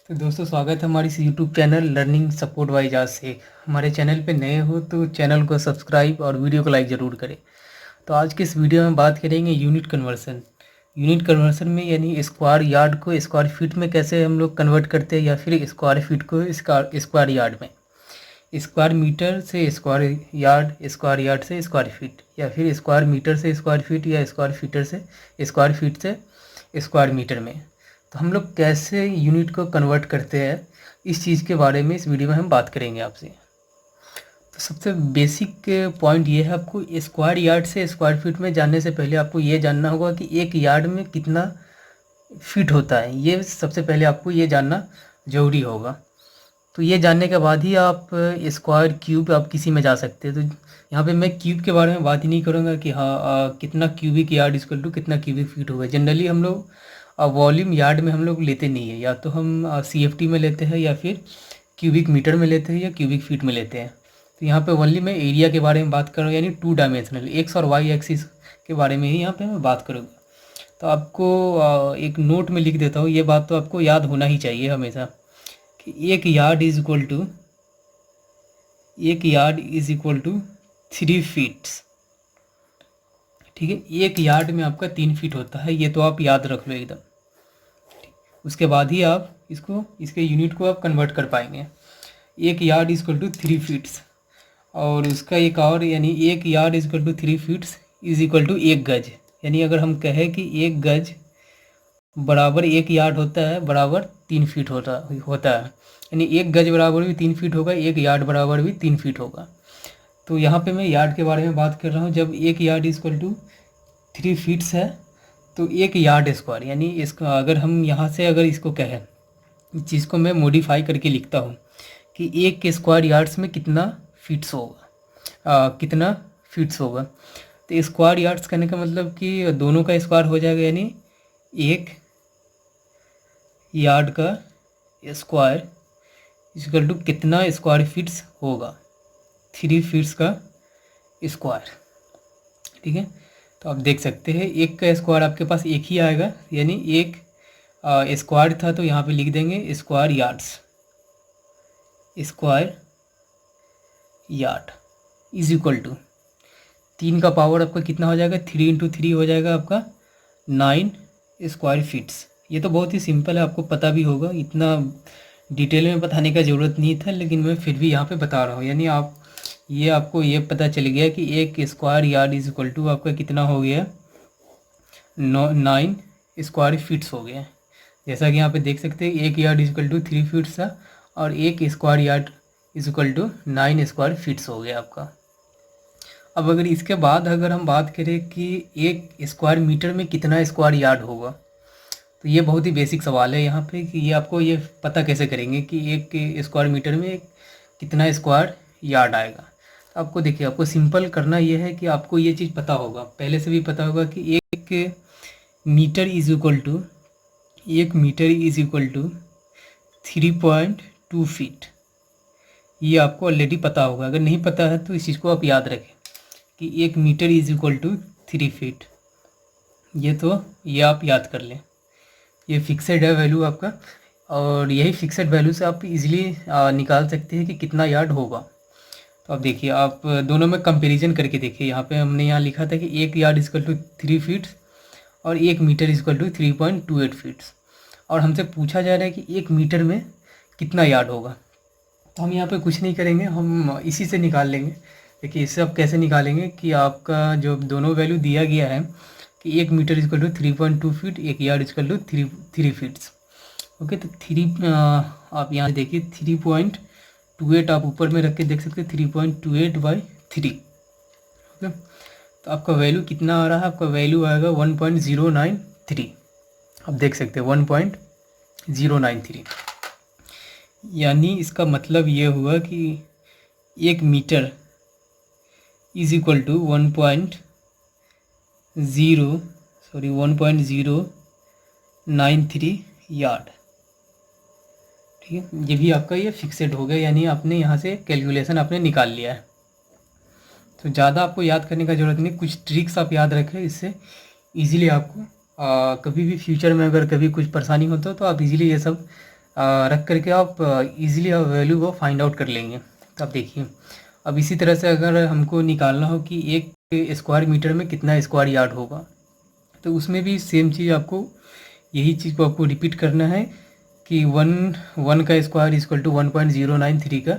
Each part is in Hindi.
तो दोस्तों स्वागत है हमारी इस YouTube channel learning support bye Ejaz से। हमारे चैनल पे नए हो तो चैनल को सब्सक्राइब और वीडियो को लाइक ज़रूर करें। तो आज के इस वीडियो में बात करेंगे यूनिट कन्वर्सन। यूनिट कन्वर्सन में यानी स्क्वायर यार्ड को स्क्वायर फीट में कैसे हम लोग कन्वर्ट करते हैं, या फिर स्क्वायर फीट को स्क्वायर यार्ड में, स्क्वायर मीटर से स्क्वायर यार्ड से स्क्वायर फीट, या फिर स्क्वायर मीटर से स्क्वायर फीट, या स्क्वायर फीट से स्क्वायर मीटर में। तो हम लोग कैसे यूनिट को कन्वर्ट करते हैं, इस चीज़ के बारे में इस वीडियो में हम बात करेंगे आपसे। तो सबसे बेसिक पॉइंट ये है, आपको स्क्वायर यार्ड से स्क्वायर फीट में जानने से पहले आपको ये जानना होगा कि एक यार्ड में कितना फीट होता है। ये सबसे पहले आपको ये जानना ज़रूरी होगा। तो ये जानने के बाद ही आप स्क्वायर क्यूब आप किसी में जा सकते हैं। तो यहाँ पे मैं क्यूब के बारे में बात ही नहीं करूँगा कि हाँ कितना क्यूबिक यार्ड इक्वल टू कितना क्यूबिक फीट होगा। जनरली हम लोग वॉल्यूम यार्ड में हम लोग लेते नहीं है, या तो हम CFT में लेते हैं, या फिर क्यूबिक मीटर में लेते हैं, या क्यूबिक फीट में लेते हैं। तो यहाँ पे ओनली मैं एरिया के बारे में बात कर रहा हूँ, यानी 2 डायमेंशनल एक्स और वाई एक्सिस के बारे में ही यहाँ पे मैं बात करूँगा। तो आपको एक नोट में लिख देता हूँ, ये बात तो आपको याद होना ही चाहिए हमेशा कि एक yard is equal to 3 feets. ठीक है, एक यार्ड में आपका 3 फीट होता है, ये तो आप याद रख लो एकदम। उसके बाद ही आप इसके यूनिट को आप कन्वर्ट कर पाएंगे। एक yard is equal to 3 feets, और उसका एक और, यानी एक yard is equal to 3 feets is equal to 1 गज। यानी अगर हम कहें कि 1 गज बराबर 1 यार्ड होता है, बराबर 3 फीट होता है, यानी 1 गज बराबर भी 3 फीट होगा, 1 यार्ड बराबर भी 3 फीट होगा। तो यहाँ पे मैं यार्ड के बारे में बात कर रहा हूँ। जब एक yard is equal to 3 feets है, तो एक यार्ड स्क्वायर, यानी इसका अगर हम यहाँ से अगर इसको कहें, इस चीज़ को मैं मॉडिफाई करके लिखता हूँ कि एक स्क्वायर यार्ड्स में कितना फीट्स होगा। तो स्क्वायर यार्ड्स करने का मतलब कि दोनों का स्क्वायर हो जाएगा, यानी एक यार्ड का स्क्वायर इक्वल टू कितना स्क्वायर फीट्स होगा, 3 फीट्स का स्क्वायर। ठीक है, तो आप देख सकते हैं एक का स्क्वायर आपके पास एक ही आएगा, यानी एक स्क्वायर था तो यहाँ पे लिख देंगे square yard is equal to 3 का पावर आपका कितना हो जाएगा, 3 इंटू 3 हो जाएगा आपका 9 स्क्वायर फीट्स। ये तो बहुत ही सिंपल है, आपको पता भी होगा, इतना डिटेल में बताने का ज़रूरत नहीं था, लेकिन मैं फिर भी यहाँ पे बता रहा हूँ। यानी आपको ये पता चल गया कि एक square yard is equal to आपका कितना हो गया, 9 स्क्वायर फीट्स हो गया। जैसा कि यहाँ पे देख सकते हैं, एक yard is equal to 3 feets था, और एक square yard is equal to 9 square feets हो गया आपका। अब अगर इसके बाद अगर हम बात करें कि एक स्क्वायर मीटर में कितना स्क्वायर यार्ड होगा, तो ये बहुत ही बेसिक सवाल है यहाँ पे कि ये आपको ये पता कैसे करेंगे कि एक स्क्वायर मीटर में कितना स्क्वायर यार्ड आएगा। तो आपको देखिए, आपको सिंपल करना ये है कि आपको ये चीज़ पता होगा, पहले से भी पता होगा कि एक metre is equal to 3.2 feet. ये आपको ऑलरेडी पता होगा। अगर नहीं पता है तो इस चीज़ को आप याद रखें कि 1 metre is equal to 3 feet. ये आप याद कर लें, ये फिक्सेड है वैल्यू आपका, और यही फिक्सेड वैल्यू से आप इजीली निकाल सकते हैं कि कितना यार्ड होगा। तो आप देखिए, आप दोनों में कंपैरिजन करके देखिए। यहाँ पे हमने यहाँ लिखा था कि 1 यार्ड इक्वल टू 3 फीट्स और 1 मीटर इक्वल टू 3.28 फीट्स, और हमसे पूछा जा रहा है कि 1 मीटर में कितना यार्ड होगा। तो हम यहाँ पे कुछ नहीं करेंगे, हम इसी से निकाल लेंगे। देखिए, इससे आप कैसे निकालेंगे कि आपका जो दोनों वैल्यू दिया गया है कि 1 metre equal to 3.2 feet, 1 yard equal to 3 feets. Okay, तो आप यहाँ देखिए 3.28 आप ऊपर में रख के देख सकते हैं, 3.28/3। ओके, तो आपका वैल्यू कितना आ रहा है, आपका वैल्यू आएगा 1.093। आप देख सकते हैं 1.093, यानी इसका मतलब ये हुआ कि 1 metre is equal to 1.093 yard. ठीक है, ये भी आपका ये फिक्सेड हो गया, यानी आपने यहाँ से कैलकुलेशन आपने निकाल लिया है। तो ज़्यादा आपको याद करने का ज़रूरत नहीं, कुछ ट्रिक्स आप याद रखें, इससे इजीली आपको कभी भी फ्यूचर में अगर कभी कुछ परेशानी होता हो तो आप इजीली ये सब रख करके आप इजीली वैल्यू को फाइंड आउट कर लेंगे। तो आप देखिए, अब इसी तरह से अगर हमको निकालना हो कि एक स्क्वायर मीटर में कितना स्क्वायर यार्ड होगा, तो उसमें भी सेम चीज़ आपको, यही चीज़ को आपको रिपीट करना है कि वन का स्क्वायर इक्वल टू 1.093 का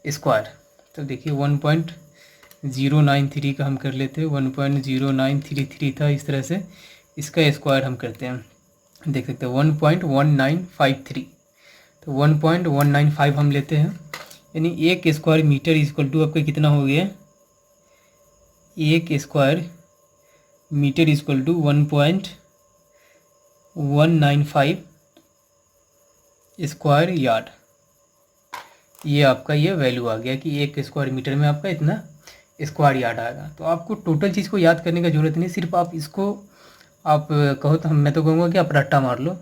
स्क्वायर। तो देखिए 1.093 का हम कर लेते हैं, 1.0933 था, इस तरह से इसका स्क्वायर हम करते हैं, देख सकते हैं 1.1953। तो 1.195 हम लेते हैं, यानी एक स्क्वायर मीटर इक्वल टू आपका कितना हो गया, एक square metre equal to 1.195 square yard. ये आपका ये वैल्यू आ गया कि एक स्क्वायर मीटर में आपका इतना स्क्वायर यार्ड आएगा। तो आपको टोटल चीज़ को याद करने का ज़रूरत नहीं, सिर्फ आप इसको आप कहो तो मैं तो कहूँगा कि आप रट्टा मार लो,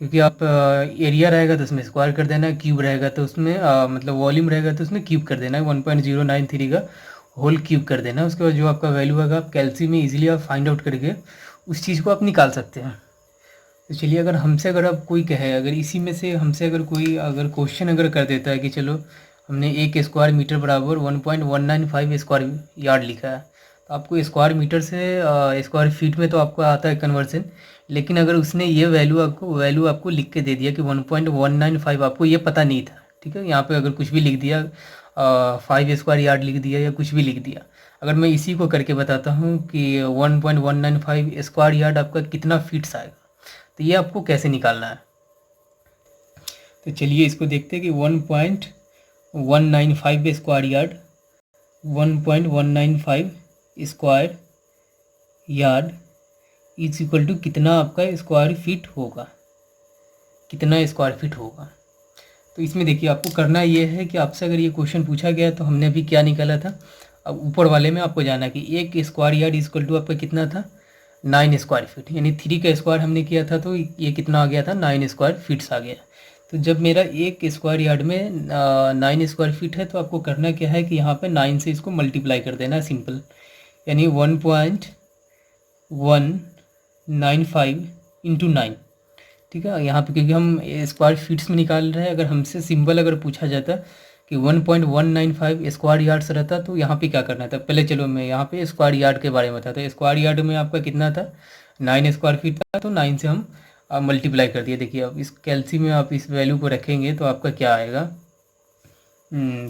क्योंकि आप एरिया रहेगा तो उसमें स्क्वायर कर देना है, क्यूब रहेगा तो उसमें मतलब वॉल्यूम रहेगा तो उसमें क्यूब कर देना है, 1.093 का होल क्यूब कर देना है। उसके बाद जो आपका वैल्यू आएगा आप कैलसी में इजीली आप फाइंड आउट करके उस चीज़ को आप निकाल सकते हैं। तो चलिए, अगर हमसे अगर आप कोई कहे, अगर इसी में से हमसे अगर कोई अगर क्वेश्चन अगर कर देता है कि चलो हमने एक स्क्वायर मीटर बराबर 1.195 स्क्वायर यार्ड लिखा है, तो आपको स्क्वायर मीटर से स्क्वायर फीट में तो आपको आता है कन्वर्सन, लेकिन अगर उसने ये वैल्यू आपको लिख के दे दिया कि 1.195, आपको ये पता नहीं था, ठीक है, यहाँ पे अगर कुछ भी लिख दिया 5 स्क्वायर यार्ड लिख दिया या कुछ भी लिख दिया, अगर मैं इसी को करके बताता हूँ कि 1.195 स्क्वायर यार्ड आपका कितना फीट्स आएगा, तो ये आपको कैसे निकालना है। तो चलिए इसको देखते हैं कि 1.195 square yard, 1.195 square yard is equal to कितना आपका स्क्वायर फीट होगा, कितना स्क्वायर फीट होगा। तो इसमें देखिए आपको करना ये है कि आपसे अगर ये क्वेश्चन पूछा गया तो हमने अभी क्या निकाला था, अब ऊपर वाले में आपको जाना कि एक square yard is equal to आपका कितना था, 9 स्क्वायर फीट, यानी 3 का स्क्वायर हमने किया था तो ये कितना आ गया था, 9 स्क्वायर फीट्स आ गया। तो जब मेरा एक स्क्वायर यार्ड में 9 स्क्वायर फीट है, तो आपको करना क्या है कि यहाँ पे 9 से इसको मल्टीप्लाई कर देना है, सिंपल, यानी 1.195 इंटू 9, ठीक है। यहाँ पे क्योंकि हम स्क्वायर फीट्स में निकाल रहे हैं, अगर हमसे सिंबल अगर पूछा जाता कि 1.195 स्क्वायर यार्ड्स रहता तो यहाँ पे क्या करना था, पहले चलो मैं यहाँ पे स्क्वायर यार्ड के बारे में बताता हूँ। स्क्वायर यार्ड में आपका कितना था, 9 स्क्वायर फीट था, तो 9 से हम मल्टीप्लाई कर दिए। देखिए अब इस कैलसी में आप इस वैल्यू को रखेंगे तो आपका क्या आएगा,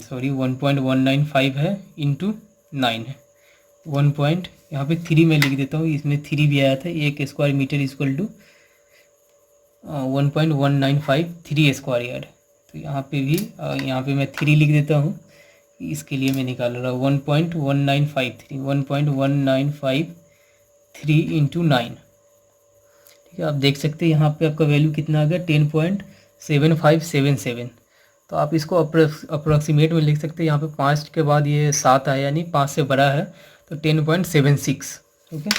सॉरी 1.195 है इंटू 9 है, 1 पॉइंट यहाँ पे 3 में लिख देता हूँ, इसमें 3 भी आया था, एक square metre equal to 1.195 3 square yard. तो यहाँ पे भी यहाँ पे मैं 3 लिख देता हूँ, इसके लिए मैं निकाल रहा हूँ 1.195 इंटू 9, ठीक है। आप देख सकते हैं यहाँ पे आपका वैल्यू कितना आ गया, 10.7577। तो आप इसको अप्रोक्सीमेट में लिख सकते हैं, यहाँ पे 5 के बाद ये 7 आया, यानी 5 से बड़ा है तो 10.76, ठीक है।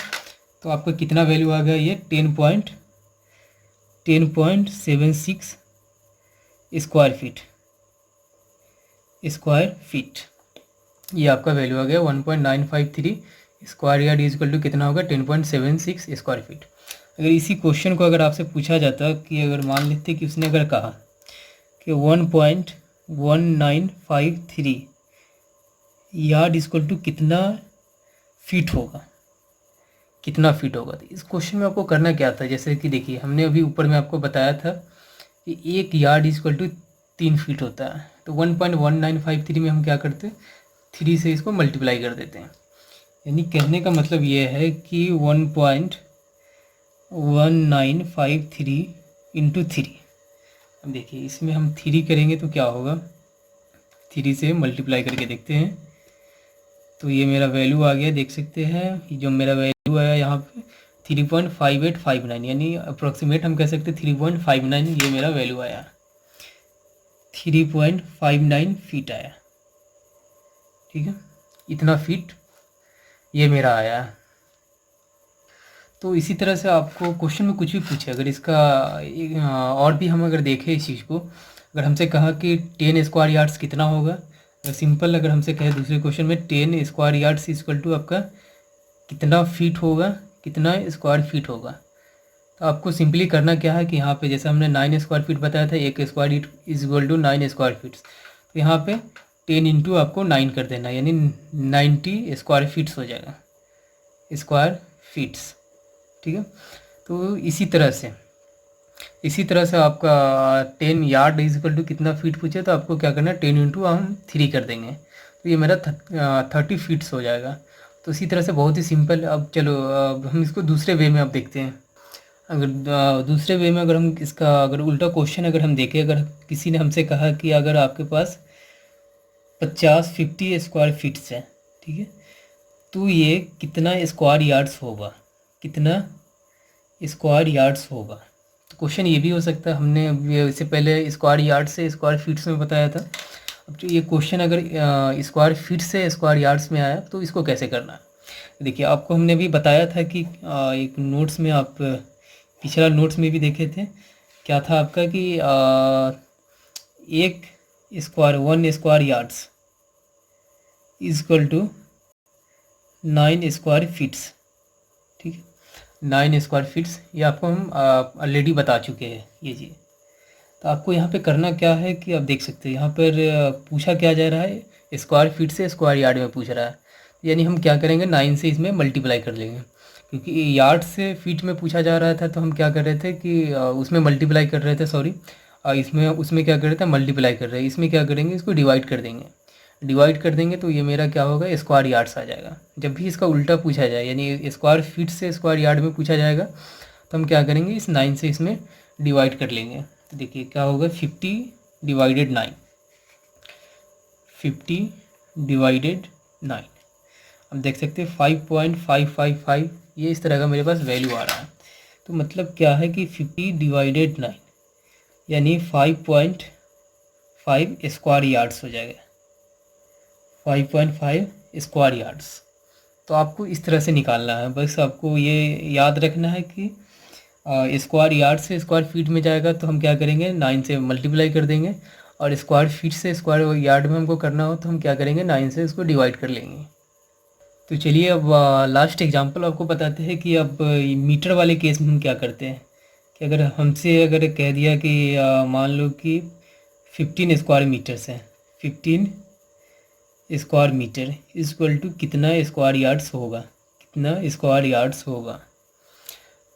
तो आपका कितना वैल्यू आ गया, ये 10.76 स्क्वायर फीट, ये आपका वैल्यू आ गया 1.953 square yard is equal to कितना होगा, 10.76 स्क्वायर फीट। अगर इसी क्वेश्चन को अगर आपसे पूछा जाता कि अगर मान लेते कि उसने अगर कहा कि 1.1953 यार्ड इक्वल टू कितना फीट होगा, कितना फीट होगा, तो इस क्वेश्चन में आपको करना क्या था, जैसे कि देखिए हमने अभी ऊपर में आपको बताया था कि एक यार्ड इक्वल टू 3 फीट होता है। तो 1.1953 में हम क्या करते, 3 से इसको मल्टीप्लाई कर देते हैं, यानी कहने का मतलब ये है कि 1.1953 इंटू 3। अब देखिए इसमें हम 3 करेंगे तो क्या होगा, 3 से मल्टीप्लाई करके देखते हैं, तो ये मेरा वैल्यू आ गया, देख सकते हैं जो मेरा वैल्यू आया यहाँ पे 3.5859, यानी अप्रोक्सीमेट हम कह सकते हैं 3.59, ये मेरा वैल्यू आया, 3.59 फीट आया, ठीक है, इतना फीट ये मेरा आया। तो इसी तरह से आपको क्वेश्चन में कुछ भी पूछे, अगर इसका और भी हम अगर देखें इस चीज़ को, अगर हमसे कहा कि 10 स्क्वायर यार्ड्स कितना होगा, सिंपल अगर हमसे कहे दूसरे क्वेश्चन में 10 स्क्वायर यार्ड्स इक्वल टू आपका कितना फीट होगा, कितना स्क्वायर फीट होगा, तो आपको सिंपली करना क्या है कि यहाँ पे जैसे हमने 9 स्क्वायर फीट बताया था, 1 square feet is equal to 9 square feets. तो यहाँ पे 10 इंटू आपको 9 कर देना, यानी 90 स्क्वायर फीट्स हो जाएगा, स्क्वायर फीट्स। ठीक है। तो इसी तरह से आपका 10 यार्ड इज इक्वल टू कितना फीट पूछे तो आपको क्या करना है, 10 इंटू हम 3 कर देंगे, तो ये मेरा 30 फीट्स हो जाएगा। तो इसी तरह से बहुत ही सिंपल। अब चलो अब हम इसको दूसरे वे में अब देखते हैं। अगर दूसरे वे में अगर हम इसका अगर उल्टा क्वेश्चन अगर हम देखें, अगर किसी ने हमसे कहा कि अगर आपके पास 50 स्क्वायर फीट्स है, ठीक है, तो ये कितना स्क्वायर यार्ड्स होगा, कितना स्क्वायर यार्ड्स होगा। तो क्वेश्चन ये भी हो सकता है, हमने इससे पहले स्क्वायर यार्ड से स्क्वायर फीट्स में बताया था। अब जो ये क्वेश्चन अगर स्क्वायर फीट से स्क्वायर यार्ड्स में आया तो इसको कैसे करना है। देखिए आपको हमने भी बताया था कि एक नोट्स में आप पिछला नोट्स में भी देखे थे, क्या था आपका कि एक square 1 square yards is equal to 9 square feets. ठीक है, 9 स्क्वायर फीट्स ये आपको हम ऑलरेडी बता चुके हैं ये जी। तो आपको यहाँ पे करना क्या है कि आप देख सकते हैं यहाँ पर पूछा क्या जा रहा है, स्क्वायर फीट से स्क्वायर यार्ड में पूछ रहा है, यानी हम क्या करेंगे 9 से इसमें मल्टीप्लाई कर लेंगे, क्योंकि यार्ड से फीट में पूछा जा रहा था तो हम क्या कर रहे थे कि उसमें मल्टीप्लाई कर रहे थे, सॉरी इसमें उसमें क्या कर रहे थे मल्टीप्लाई कर रहे हैं, इसमें क्या करेंगे इसको डिवाइड कर देंगे तो ये मेरा क्या होगा स्क्वायर यार्ड्स आ जाएगा। जब भी इसका उल्टा पूछा जाए यानी स्क्वायर फीट से स्क्वायर यार्ड में पूछा जाएगा तो हम क्या करेंगे इस 9 से इसमें डिवाइड कर लेंगे। तो देखिए क्या होगा 50 डिवाइडेड 9, 50 डिवाइडेड 9। अब देख सकते हैं 5.555 ये इस तरह का मेरे पास वैल्यू आ रहा है। तो मतलब क्या है कि 50 डिवाइडेड 9 यानी 5.5 स्क्वायर यार्ड्स हो जाएगा, 5.5 स्क्वायर यार्ड्स। तो आपको इस तरह से निकालना है, बस आपको ये याद रखना है कि स्क्वायर यार्ड से स्क्वायर फीट में जाएगा तो हम क्या करेंगे 9 से मल्टीप्लाई कर देंगे, और स्क्वायर फीट से स्क्वायर यार्ड में हमको करना हो तो हम क्या करेंगे 9 से इसको डिवाइड कर लेंगे। तो चलिए अब लास्ट एग्जांपल आपको बताते हैं कि अब मीटर वाले केस में हम क्या करते हैं कि अगर हमसे अगर कह दिया कि मान लो कि 15 स्क्वायर मीटर्स है, 15 square metre is equal to कितना स्क्वायर यार्ड्स होगा, कितना स्क्वायर यार्ड्स होगा।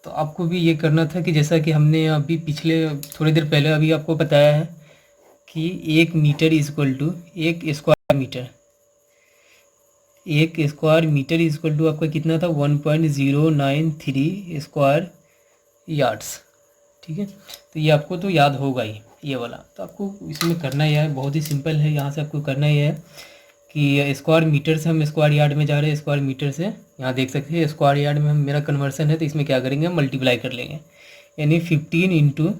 तो आपको भी ये करना था कि जैसा कि हमने अभी पिछले थोड़ी देर पहले अभी आपको बताया है कि 1 metre is equal to 1 square metre, 1 square metre is equal to आपका कितना था 1.093 स्क्वायर यार्ड्स। ठीक है, तो ये आपको तो याद होगा ही ये वाला। तो आपको इसमें करना यह है, बहुत ही सिंपल है, यहाँ से आपको करना यह है कि स्क्वायर मीटर से हम स्क्वायर यार्ड में जा रहे हैं, स्क्वायर मीटर से यहाँ देख सकते हैं स्क्वायर यार्ड में हम मेरा कन्वर्सन है तो इसमें क्या करेंगे हम मल्टीप्लाई कर लेंगे, यानी 15 इंटू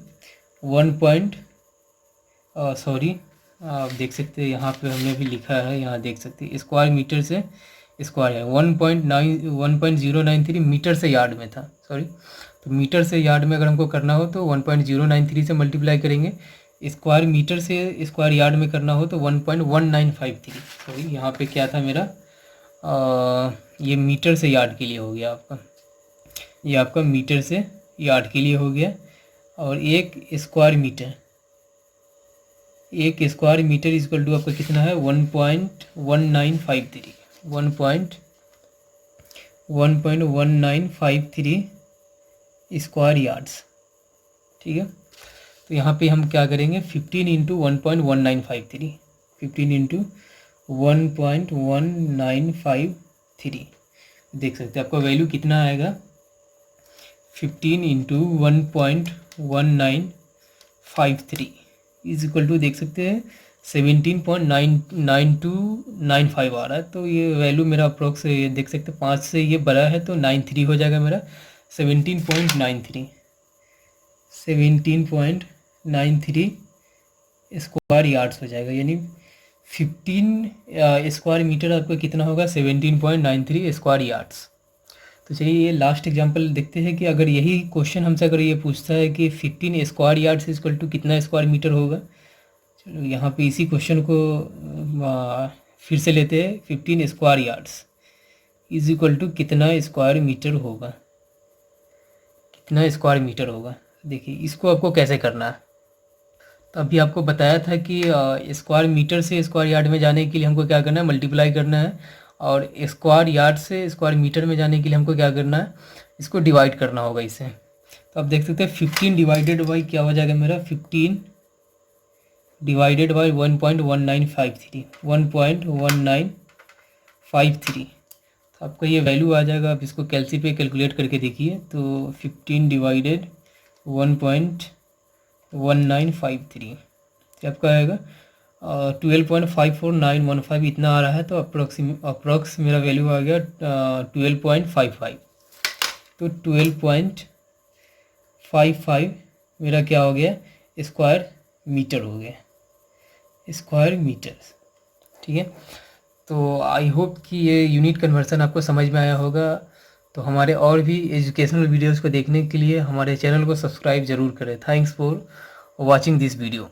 1 सॉरी आप देख सकते हैं यहाँ पे हमने भी लिखा है, यहाँ देख सकते हैं स्क्वायर मीटर से स्क्वायर है 1.093 मीटर से यार्ड में था, सॉरी। तो मीटर से यार्ड में अगर हमको करना हो तो 1.093 से मल्टीप्लाई करेंगे, स्क्वायर मीटर से स्क्वायर यार्ड में करना हो तो 1.1953। सॉरी यहाँ पे क्या था मेरा ये मीटर से यार्ड के लिए हो गया आपका, ये आपका मीटर से यार्ड के लिए हो गया। और एक square metre is equal to आपका कितना है 1.1953 1.1953 स्क्वायर यार्ड्स। ठीक है, तो यहाँ पे हम क्या करेंगे 15 इंटू 1.1953, 15 इंटू 1.1953 देख सकते हैं आपका वैल्यू कितना आएगा 15 इंटू 1.1953 इज इक्वल टू देख सकते हैं 17.9295 आ रहा है। तो ये वैल्यू मेरा अप्रोक्स देख सकते हैं 5 से ये बड़ा है तो 93 हो जाएगा मेरा 17.93 स्क्वायर यार्ड्स हो जाएगा, यानी 15 स्क्वायर मीटर आपका कितना होगा 17.93 स्क्वायर यार्ड्स। तो चलिए ये लास्ट एग्जांपल देखते हैं कि अगर यही क्वेश्चन हमसे अगर ये पूछता है कि 15 स्क्वायर यार्ड्स इक्वल टू कितना स्क्वायर मीटर होगा। चलो यहाँ पे इसी क्वेश्चन को फिर से लेते हैं, 15 square yards is equal to कितना स्क्वायर मीटर होगा, कितना स्क्वायर मीटर होगा। देखिए इसको आपको कैसे करना है। तो अभी आपको बताया था कि स्क्वायर मीटर से स्क्वायर यार्ड में जाने के लिए हमको क्या करना है, मल्टीप्लाई करना है, और स्क्वायर यार्ड से स्क्वायर मीटर में जाने के लिए हमको क्या करना है, इसको डिवाइड करना होगा इसे। तो आप देख सकते हैं 15 डिवाइडेड बाई क्या हो जाएगा मेरा, 15 डिवाइडेड बाई 1.1953, 1.1953। तो आपका ये वैल्यू आ जाएगा। आप इसको कैलसी पे कैलकुलेट करके देखिए। तो 15 डिवाइडेड 1.1953 आपका आएगा 12.54915 इतना आ रहा है। तो अप्रॉक्स मेरा वैल्यू आ गया 12.55। तो 12.55 मेरा क्या हो गया, स्क्वायर मीटर हो गया, स्क्वायर मीटर। ठीक है। तो आई होप कि ये यूनिट कन्वर्सन आपको समझ में आया होगा। तो हमारे और भी एजुकेशनल वीडियोस को देखने के लिए हमारे चैनल को सब्सक्राइब ज़रूर करें। Thanks for watching this video.